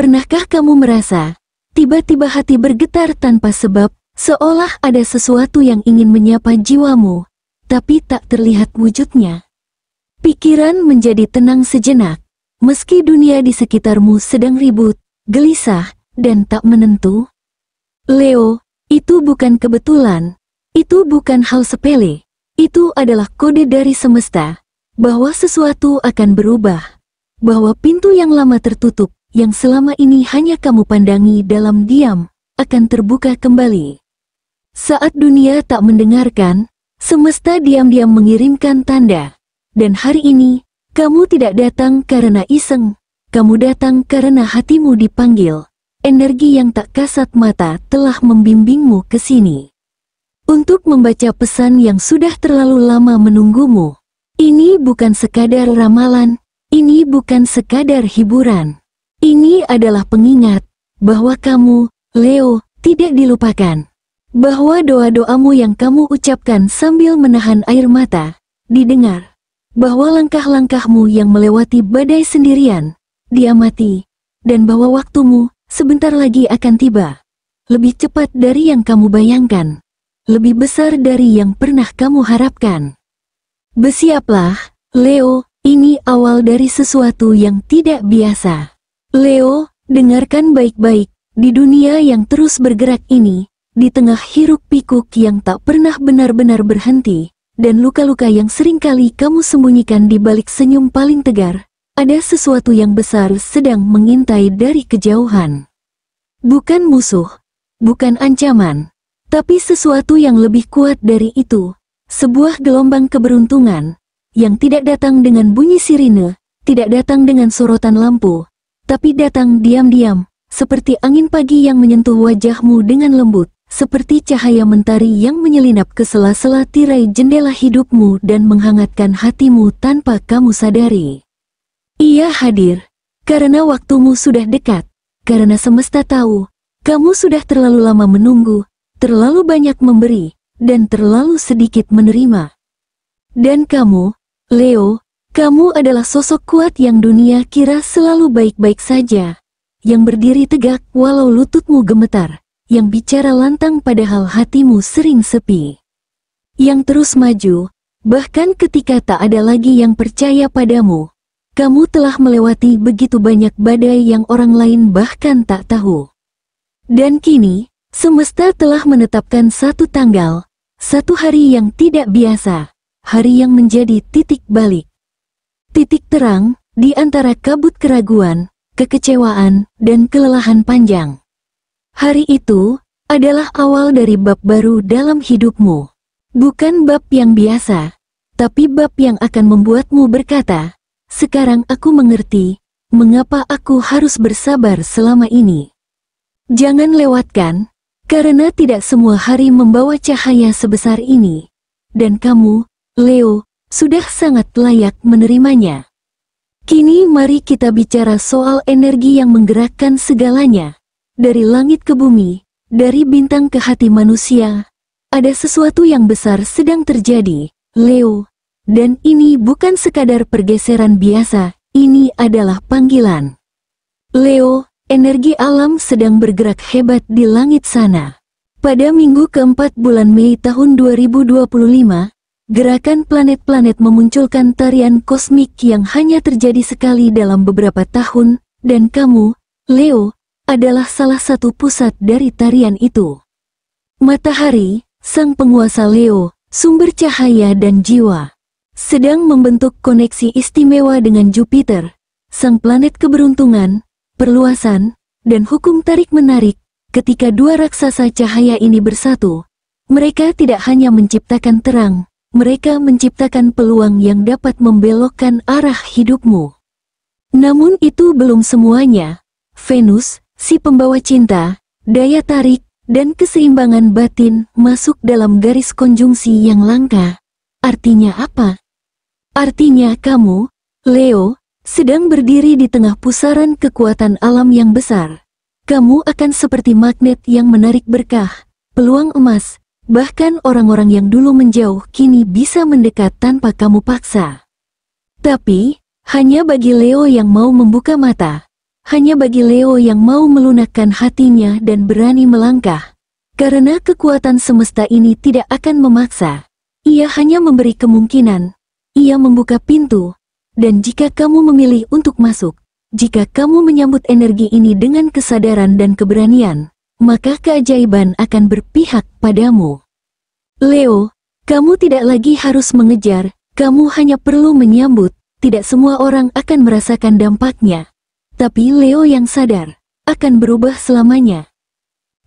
Pernahkah kamu merasa, tiba-tiba hati bergetar tanpa sebab, seolah ada sesuatu yang ingin menyapa jiwamu, tapi tak terlihat wujudnya? Pikiran menjadi tenang sejenak, meski dunia di sekitarmu sedang ribut, gelisah, dan tak menentu. Leo, itu bukan kebetulan, itu bukan hal sepele, itu adalah kode dari semesta, bahwa sesuatu akan berubah, bahwa pintu yang lama tertutup, yang selama ini hanya kamu pandangi dalam diam, akan terbuka kembali. Saat dunia tak mendengarkan, semesta diam-diam mengirimkan tanda. Dan hari ini, kamu tidak datang karena iseng, kamu datang karena hatimu dipanggil. Energi yang tak kasat mata telah membimbingmu ke sini. Untuk membaca pesan yang sudah terlalu lama menunggumu. Ini bukan sekadar ramalan, ini bukan sekadar hiburan. Ini adalah pengingat bahwa kamu, Leo, tidak dilupakan. Bahwa doa-doamu yang kamu ucapkan sambil menahan air mata, didengar. Bahwa langkah-langkahmu yang melewati badai sendirian, diamati. Dan bahwa waktumu, sebentar lagi akan tiba. Lebih cepat dari yang kamu bayangkan. Lebih besar dari yang pernah kamu harapkan. Bersiaplah, Leo, ini awal dari sesuatu yang tidak biasa. Leo, dengarkan baik-baik, di dunia yang terus bergerak ini, di tengah hiruk-pikuk yang tak pernah benar-benar berhenti, dan luka-luka yang seringkali kamu sembunyikan di balik senyum paling tegar, ada sesuatu yang besar sedang mengintai dari kejauhan. Bukan musuh, bukan ancaman, tapi sesuatu yang lebih kuat dari itu, sebuah gelombang keberuntungan, yang tidak datang dengan bunyi sirine, tidak datang dengan sorotan lampu, tapi datang diam-diam, seperti angin pagi yang menyentuh wajahmu dengan lembut, seperti cahaya mentari yang menyelinap ke sela-sela tirai jendela hidupmu dan menghangatkan hatimu tanpa kamu sadari. Ia hadir, karena waktumu sudah dekat, karena semesta tahu, kamu sudah terlalu lama menunggu, terlalu banyak memberi, dan terlalu sedikit menerima. Dan kamu, Leo, kamu adalah sosok kuat yang dunia kira selalu baik-baik saja, yang berdiri tegak walau lututmu gemetar, yang bicara lantang padahal hatimu sering sepi. Yang terus maju, bahkan ketika tak ada lagi yang percaya padamu, kamu telah melewati begitu banyak badai yang orang lain bahkan tak tahu. Dan kini, semesta telah menetapkan satu tanggal, satu hari yang tidak biasa, hari yang menjadi titik balik. Titik terang, di antara kabut keraguan, kekecewaan, dan kelelahan panjang. Hari itu, adalah awal dari bab baru dalam hidupmu. Bukan bab yang biasa, tapi bab yang akan membuatmu berkata, sekarang aku mengerti, mengapa aku harus bersabar selama ini. Jangan lewatkan, karena tidak semua hari membawa cahaya sebesar ini. Dan kamu, Leo, sudah sangat layak menerimanya. Kini mari kita bicara soal energi yang menggerakkan segalanya. Dari langit ke bumi, dari bintang ke hati manusia, ada sesuatu yang besar sedang terjadi, Leo. Dan ini bukan sekadar pergeseran biasa, ini adalah panggilan. Leo, energi alam sedang bergerak hebat di langit sana. Pada minggu keempat bulan Mei tahun 2025, gerakan planet-planet memunculkan tarian kosmik yang hanya terjadi sekali dalam beberapa tahun, dan kamu, Leo, adalah salah satu pusat dari tarian itu. Matahari, sang penguasa Leo, sumber cahaya dan jiwa, sedang membentuk koneksi istimewa dengan Jupiter, sang planet keberuntungan, perluasan, dan hukum tarik-menarik. Ketika dua raksasa cahaya ini bersatu, mereka tidak hanya menciptakan terang, mereka menciptakan peluang yang dapat membelokkan arah hidupmu. Namun itu belum semuanya. Venus, si pembawa cinta, daya tarik, dan keseimbangan batin masuk dalam garis konjungsi yang langka. Artinya apa? Artinya kamu, Leo, sedang berdiri di tengah pusaran kekuatan alam yang besar. Kamu akan seperti magnet yang menarik berkah, peluang emas, bahkan orang-orang yang dulu menjauh kini bisa mendekat tanpa kamu paksa. Tapi, hanya bagi Leo yang mau membuka mata, hanya bagi Leo yang mau melunakkan hatinya dan berani melangkah. Karena kekuatan semesta ini tidak akan memaksa. Ia hanya memberi kemungkinan. Ia membuka pintu. Dan jika kamu memilih untuk masuk, jika kamu menyambut energi ini dengan kesadaran dan keberanian, maka keajaiban akan berpihak padamu. Leo, kamu tidak lagi harus mengejar, kamu hanya perlu menyambut. Tidak semua orang akan merasakan dampaknya. Tapi Leo yang sadar, akan berubah selamanya.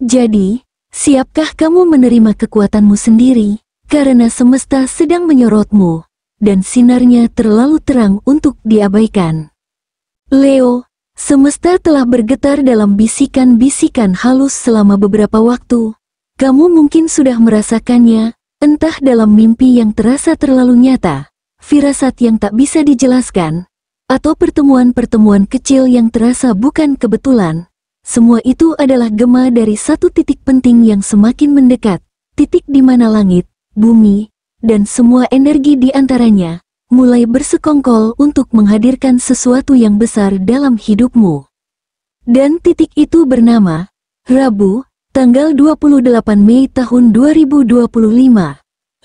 Jadi, siapkah kamu menerima kekuatanmu sendiri, karena semesta sedang menyorotmu, dan sinarnya terlalu terang untuk diabaikan. Leo, semesta telah bergetar dalam bisikan-bisikan halus selama beberapa waktu. Kamu mungkin sudah merasakannya, entah dalam mimpi yang terasa terlalu nyata, firasat yang tak bisa dijelaskan, atau pertemuan-pertemuan kecil yang terasa bukan kebetulan. Semua itu adalah gema dari satu titik penting yang semakin mendekat, titik di mana langit, bumi, dan semua energi di antaranya mulai bersekongkol untuk menghadirkan sesuatu yang besar dalam hidupmu. Dan titik itu bernama Rabu, tanggal 28 Mei tahun 2025.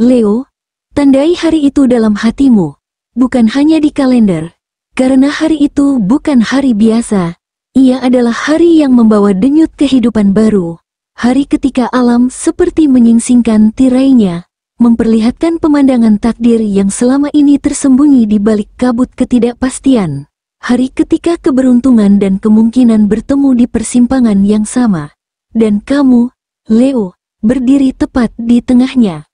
Leo, tandai hari itu dalam hatimu, bukan hanya di kalender, karena hari itu bukan hari biasa. Ia adalah hari yang membawa denyut kehidupan baru, hari ketika alam seperti menyingsingkan tirainya, memperlihatkan pemandangan takdir yang selama ini tersembunyi di balik kabut ketidakpastian. Hari ketika keberuntungan dan kemungkinan bertemu di persimpangan yang sama. Dan kamu, Leo, berdiri tepat di tengahnya.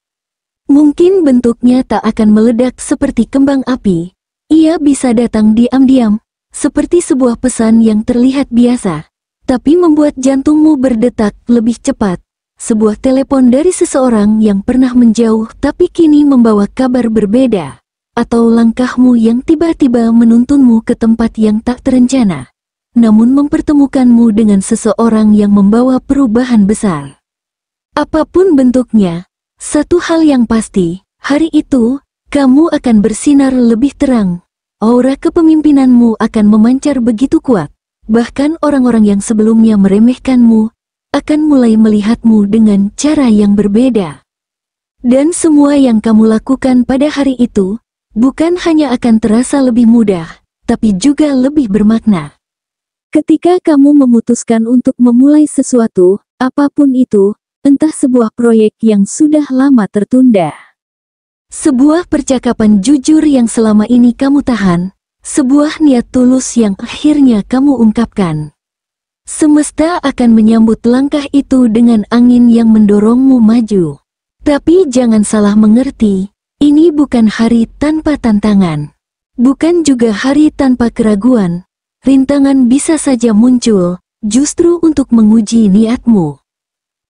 Mungkin bentuknya tak akan meledak seperti kembang api. Ia bisa datang diam-diam, seperti sebuah pesan yang terlihat biasa, tapi membuat jantungmu berdetak lebih cepat. Sebuah telepon dari seseorang yang pernah menjauh tapi kini membawa kabar berbeda. Atau langkahmu yang tiba-tiba menuntunmu ke tempat yang tak terencana, namun mempertemukanmu dengan seseorang yang membawa perubahan besar. Apapun bentuknya, satu hal yang pasti, hari itu, kamu akan bersinar lebih terang. Aura kepemimpinanmu akan memancar begitu kuat. Bahkan orang-orang yang sebelumnya meremehkanmu akan mulai melihatmu dengan cara yang berbeda. Dan semua yang kamu lakukan pada hari itu, bukan hanya akan terasa lebih mudah, tapi juga lebih bermakna. Ketika kamu memutuskan untuk memulai sesuatu, apapun itu, entah sebuah proyek yang sudah lama tertunda, sebuah percakapan jujur yang selama ini kamu tahan, sebuah niat tulus yang akhirnya kamu ungkapkan, semesta akan menyambut langkah itu dengan angin yang mendorongmu maju. Tapi jangan salah mengerti, ini bukan hari tanpa tantangan. Bukan juga hari tanpa keraguan. Rintangan bisa saja muncul, justru untuk menguji niatmu.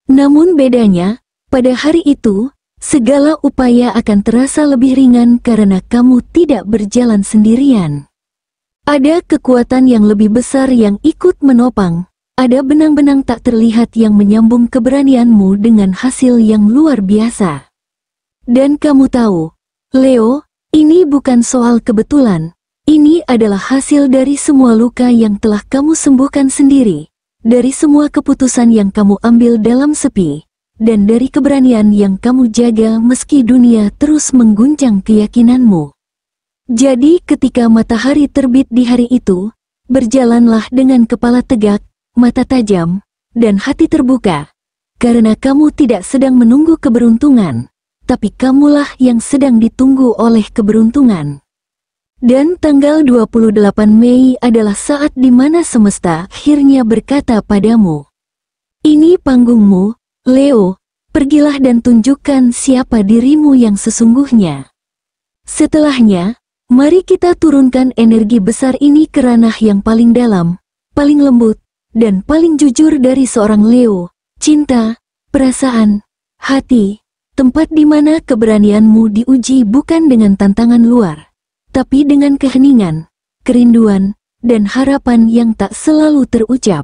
Namun bedanya, pada hari itu, segala upaya akan terasa lebih ringan karena kamu tidak berjalan sendirian. Ada kekuatan yang lebih besar yang ikut menopang. Ada benang-benang tak terlihat yang menyambung keberanianmu dengan hasil yang luar biasa. Dan kamu tahu, Leo, ini bukan soal kebetulan. Ini adalah hasil dari semua luka yang telah kamu sembuhkan sendiri. Dari semua keputusan yang kamu ambil dalam sepi. Dan dari keberanian yang kamu jaga meski dunia terus mengguncang keyakinanmu. Jadi ketika matahari terbit di hari itu, berjalanlah dengan kepala tegak, mata tajam, dan hati terbuka. Karena kamu tidak sedang menunggu keberuntungan, tapi kamulah yang sedang ditunggu oleh keberuntungan. Dan tanggal 28 Mei adalah saat di mana semesta akhirnya berkata padamu, ini panggungmu, Leo, pergilah dan tunjukkan siapa dirimu yang sesungguhnya. Setelahnya, mari kita turunkan energi besar ini ke ranah yang paling dalam, paling lembut, dan paling jujur dari seorang Leo, cinta, perasaan, hati, tempat di mana keberanianmu diuji bukan dengan tantangan luar, tapi dengan keheningan, kerinduan, dan harapan yang tak selalu terucap.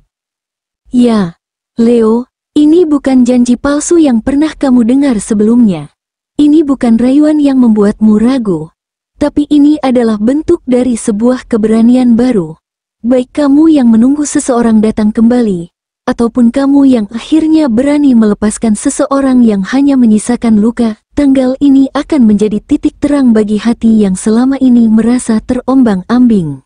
Ya, Leo, ini bukan janji palsu yang pernah kamu dengar sebelumnya. Ini bukan rayuan yang membuatmu ragu. Tapi ini adalah bentuk dari sebuah keberanian baru. Baik kamu yang menunggu seseorang datang kembali, ataupun kamu yang akhirnya berani melepaskan seseorang yang hanya menyisakan luka, tanggal ini akan menjadi titik terang bagi hati yang selama ini merasa terombang-ambing.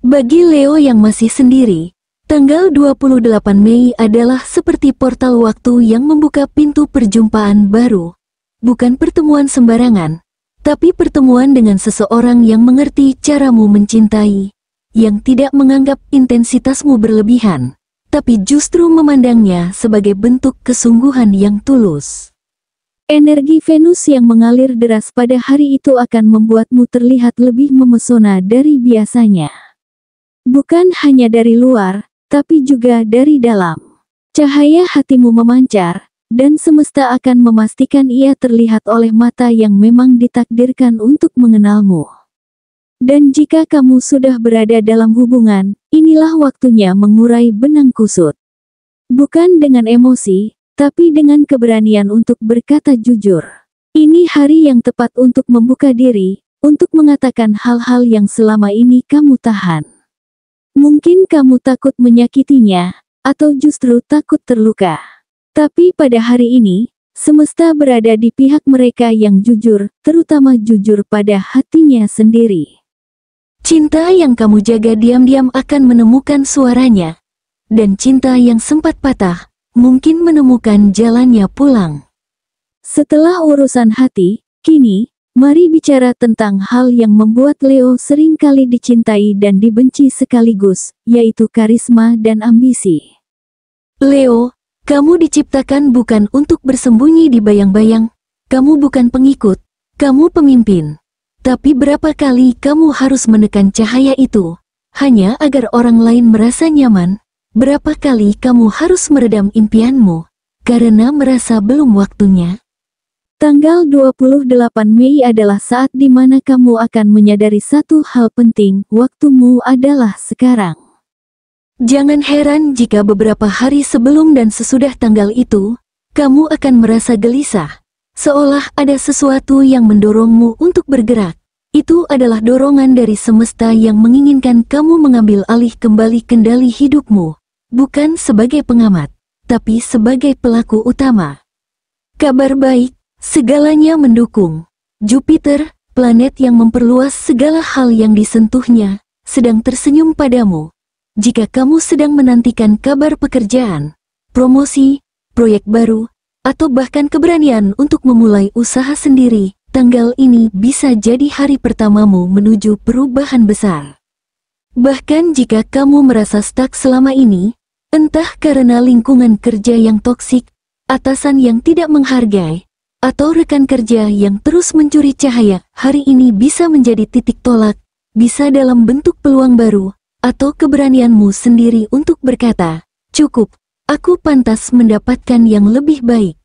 Bagi Leo yang masih sendiri, tanggal 28 Mei adalah seperti portal waktu yang membuka pintu perjumpaan baru. Bukan pertemuan sembarangan, tapi pertemuan dengan seseorang yang mengerti caramu mencintai, yang tidak menganggap intensitasmu berlebihan, tapi justru memandangnya sebagai bentuk kesungguhan yang tulus. Energi Venus yang mengalir deras pada hari itu akan membuatmu terlihat lebih memesona dari biasanya. Bukan hanya dari luar, tapi juga dari dalam. Cahaya hatimu memancar, dan semesta akan memastikan ia terlihat oleh mata yang memang ditakdirkan untuk mengenalmu. Dan jika kamu sudah berada dalam hubungan, inilah waktunya mengurai benang kusut. Bukan dengan emosi, tapi dengan keberanian untuk berkata jujur. Ini hari yang tepat untuk membuka diri, untuk mengatakan hal-hal yang selama ini kamu tahan. Mungkin kamu takut menyakitinya, atau justru takut terluka. Tapi pada hari ini, semesta berada di pihak mereka yang jujur, terutama jujur pada hatinya sendiri. Cinta yang kamu jaga diam-diam akan menemukan suaranya. Dan cinta yang sempat patah, mungkin menemukan jalannya pulang. Setelah urusan hati, kini, mari bicara tentang hal yang membuat Leo seringkali dicintai dan dibenci sekaligus, yaitu karisma dan ambisi. Leo, kamu diciptakan bukan untuk bersembunyi di bayang-bayang, kamu bukan pengikut, kamu pemimpin. Tapi berapa kali kamu harus menekan cahaya itu, hanya agar orang lain merasa nyaman? Berapa kali kamu harus meredam impianmu, karena merasa belum waktunya? Tanggal 28 Mei adalah saat di mana kamu akan menyadari satu hal penting, waktumu adalah sekarang. Jangan heran jika beberapa hari sebelum dan sesudah tanggal itu, kamu akan merasa gelisah, seolah ada sesuatu yang mendorongmu untuk bergerak. Itu adalah dorongan dari semesta yang menginginkan kamu mengambil alih kembali kendali hidupmu, bukan sebagai pengamat, tapi sebagai pelaku utama. Kabar baik, segalanya mendukung. Jupiter, planet yang memperluas segala hal yang disentuhnya, sedang tersenyum padamu. Jika kamu sedang menantikan kabar pekerjaan, promosi, proyek baru, atau bahkan keberanian untuk memulai usaha sendiri, tanggal ini bisa jadi hari pertamamu menuju perubahan besar. Bahkan jika kamu merasa stuck selama ini, entah karena lingkungan kerja yang toksik, atasan yang tidak menghargai, atau rekan kerja yang terus mencuri cahaya, hari ini bisa menjadi titik tolak, bisa dalam bentuk peluang baru, atau keberanianmu sendiri untuk berkata, cukup, aku pantas mendapatkan yang lebih baik.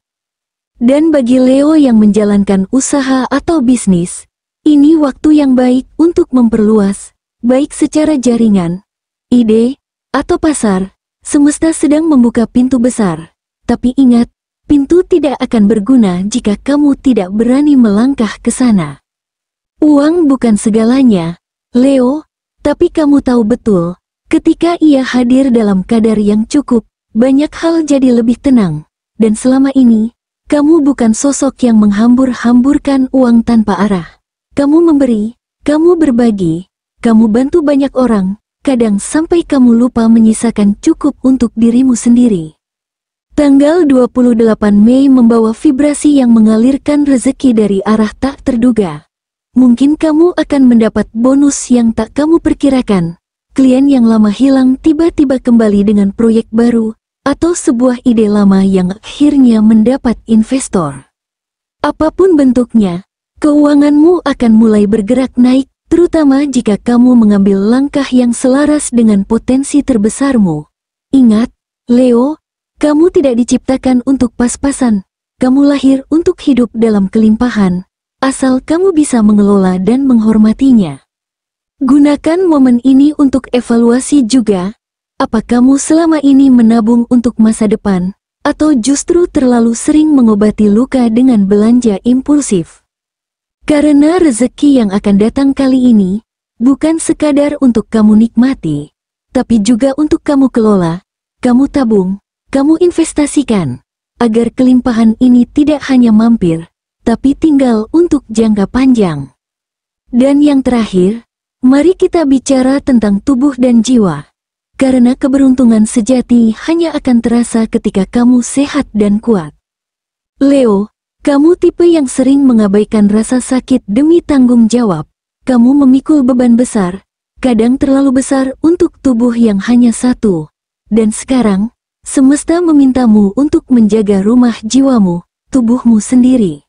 Dan bagi Leo yang menjalankan usaha atau bisnis, ini waktu yang baik untuk memperluas, baik secara jaringan, ide, atau pasar. Semesta sedang membuka pintu besar, tapi ingat, pintu tidak akan berguna jika kamu tidak berani melangkah ke sana. Uang bukan segalanya, Leo. Tapi kamu tahu betul, ketika ia hadir dalam kadar yang cukup, banyak hal jadi lebih tenang. Dan selama ini, kamu bukan sosok yang menghambur-hamburkan uang tanpa arah. Kamu memberi, kamu berbagi, kamu bantu banyak orang, kadang sampai kamu lupa menyisakan cukup untuk dirimu sendiri. Tanggal 28 Mei membawa vibrasi yang mengalirkan rezeki dari arah tak terduga. Mungkin kamu akan mendapat bonus yang tak kamu perkirakan. Klien yang lama hilang tiba-tiba kembali dengan proyek baru, atau sebuah ide lama yang akhirnya mendapat investor. Apapun bentuknya, keuanganmu akan mulai bergerak naik, terutama jika kamu mengambil langkah yang selaras dengan potensi terbesarmu. Ingat, Leo, kamu tidak diciptakan untuk pas-pasan. Kamu lahir untuk hidup dalam kelimpahan. Asal kamu bisa mengelola dan menghormatinya. Gunakan momen ini untuk evaluasi juga. Apa kamu selama ini menabung untuk masa depan, atau justru terlalu sering mengobati luka dengan belanja impulsif? Karena rezeki yang akan datang kali ini, bukan sekadar untuk kamu nikmati, tapi juga untuk kamu kelola, kamu tabung, kamu investasikan, agar kelimpahan ini tidak hanya mampir, tapi tinggal untuk jangka panjang. Dan yang terakhir, mari kita bicara tentang tubuh dan jiwa. Karena keberuntungan sejati hanya akan terasa ketika kamu sehat dan kuat. Leo, kamu tipe yang sering mengabaikan rasa sakit demi tanggung jawab. Kamu memikul beban besar, kadang terlalu besar untuk tubuh yang hanya satu. Dan sekarang, semesta memintamu untuk menjaga rumah jiwamu, tubuhmu sendiri.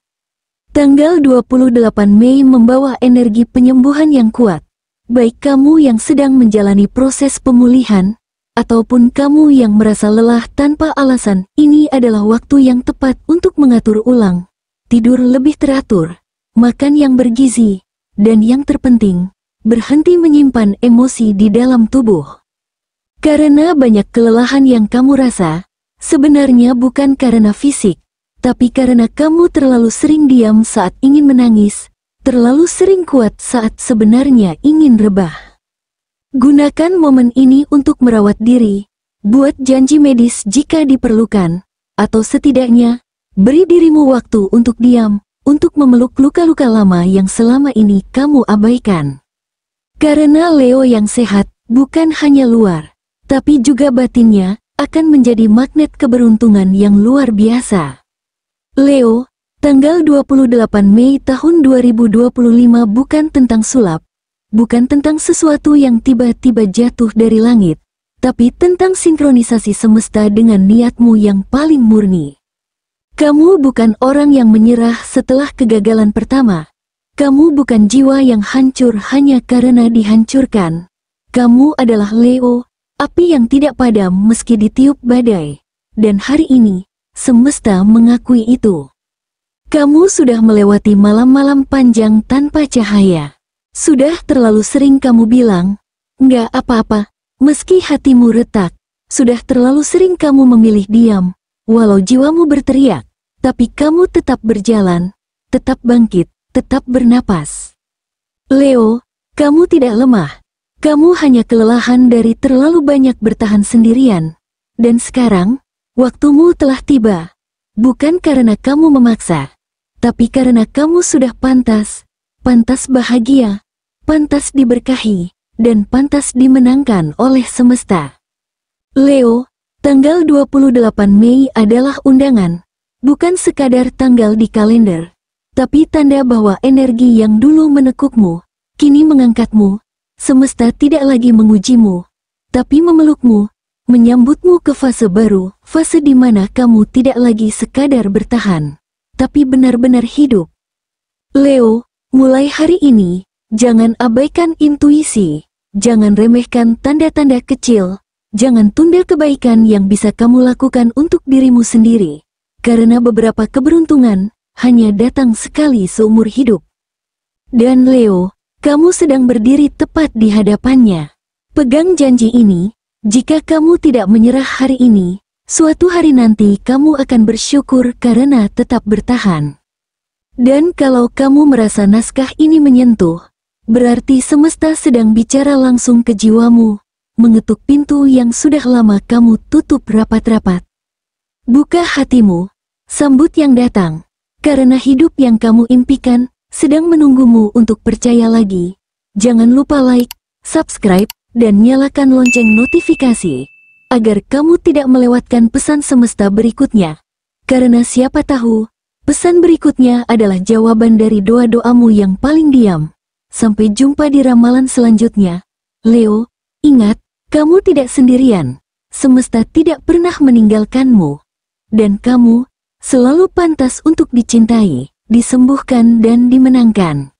Tanggal 28 Mei membawa energi penyembuhan yang kuat. Baik kamu yang sedang menjalani proses pemulihan, ataupun kamu yang merasa lelah tanpa alasan, ini adalah waktu yang tepat untuk mengatur ulang. Tidur lebih teratur, makan yang bergizi, dan yang terpenting, berhenti menyimpan emosi di dalam tubuh. Karena banyak kelelahan yang kamu rasa, sebenarnya bukan karena fisik, tapi karena kamu terlalu sering diam saat ingin menangis, terlalu sering kuat saat sebenarnya ingin rebah. Gunakan momen ini untuk merawat diri, buat janji medis jika diperlukan, atau setidaknya, beri dirimu waktu untuk diam, untuk memeluk luka-luka lama yang selama ini kamu abaikan. Karena Leo yang sehat, bukan hanya luar, tapi juga batinnya, akan menjadi magnet keberuntungan yang luar biasa. Leo, tanggal 28 Mei tahun 2025 bukan tentang sulap, bukan tentang sesuatu yang tiba-tiba jatuh dari langit, tapi tentang sinkronisasi semesta dengan niatmu yang paling murni. Kamu bukan orang yang menyerah setelah kegagalan pertama. Kamu bukan jiwa yang hancur hanya karena dihancurkan. Kamu adalah Leo, api yang tidak padam meski ditiup badai. Dan hari ini, semesta mengakui itu. Kamu sudah melewati malam-malam panjang tanpa cahaya. Sudah terlalu sering kamu bilang, "Nggak apa-apa," meski hatimu retak. Sudah terlalu sering kamu memilih diam, walau jiwamu berteriak. Tapi kamu tetap berjalan, tetap bangkit, tetap bernapas. Leo, kamu tidak lemah. Kamu hanya kelelahan dari terlalu banyak bertahan sendirian. Dan sekarang, waktumu telah tiba. Bukan karena kamu memaksa, tapi karena kamu sudah pantas bahagia, pantas diberkahi, dan pantas dimenangkan oleh semesta. Leo, tanggal 28 Mei adalah undangan, bukan sekadar tanggal di kalender, tapi tanda bahwa energi yang dulu menekukmu, kini mengangkatmu. Semesta tidak lagi mengujimu, tapi memelukmu, menyambutmu ke fase baru, fase di mana kamu tidak lagi sekadar bertahan, tapi benar-benar hidup. Leo, mulai hari ini, jangan abaikan intuisi, jangan remehkan tanda-tanda kecil, jangan tunda kebaikan yang bisa kamu lakukan untuk dirimu sendiri, karena beberapa keberuntungan hanya datang sekali seumur hidup. Dan Leo, kamu sedang berdiri tepat di hadapannya. Pegang janji ini, jika kamu tidak menyerah hari ini, suatu hari nanti kamu akan bersyukur karena tetap bertahan. Dan kalau kamu merasa naskah ini menyentuh, berarti semesta sedang bicara langsung ke jiwamu, mengetuk pintu yang sudah lama kamu tutup rapat-rapat. Buka hatimu, sambut yang datang, karena hidup yang kamu impikan sedang menunggumu untuk percaya lagi. Jangan lupa like, subscribe, dan nyalakan lonceng notifikasi, agar kamu tidak melewatkan pesan semesta berikutnya. Karena siapa tahu, pesan berikutnya adalah jawaban dari doa-doamu yang paling diam. Sampai jumpa di ramalan selanjutnya. Leo, ingat, kamu tidak sendirian. Semesta tidak pernah meninggalkanmu. Dan kamu selalu pantas untuk dicintai, disembuhkan dan dimenangkan.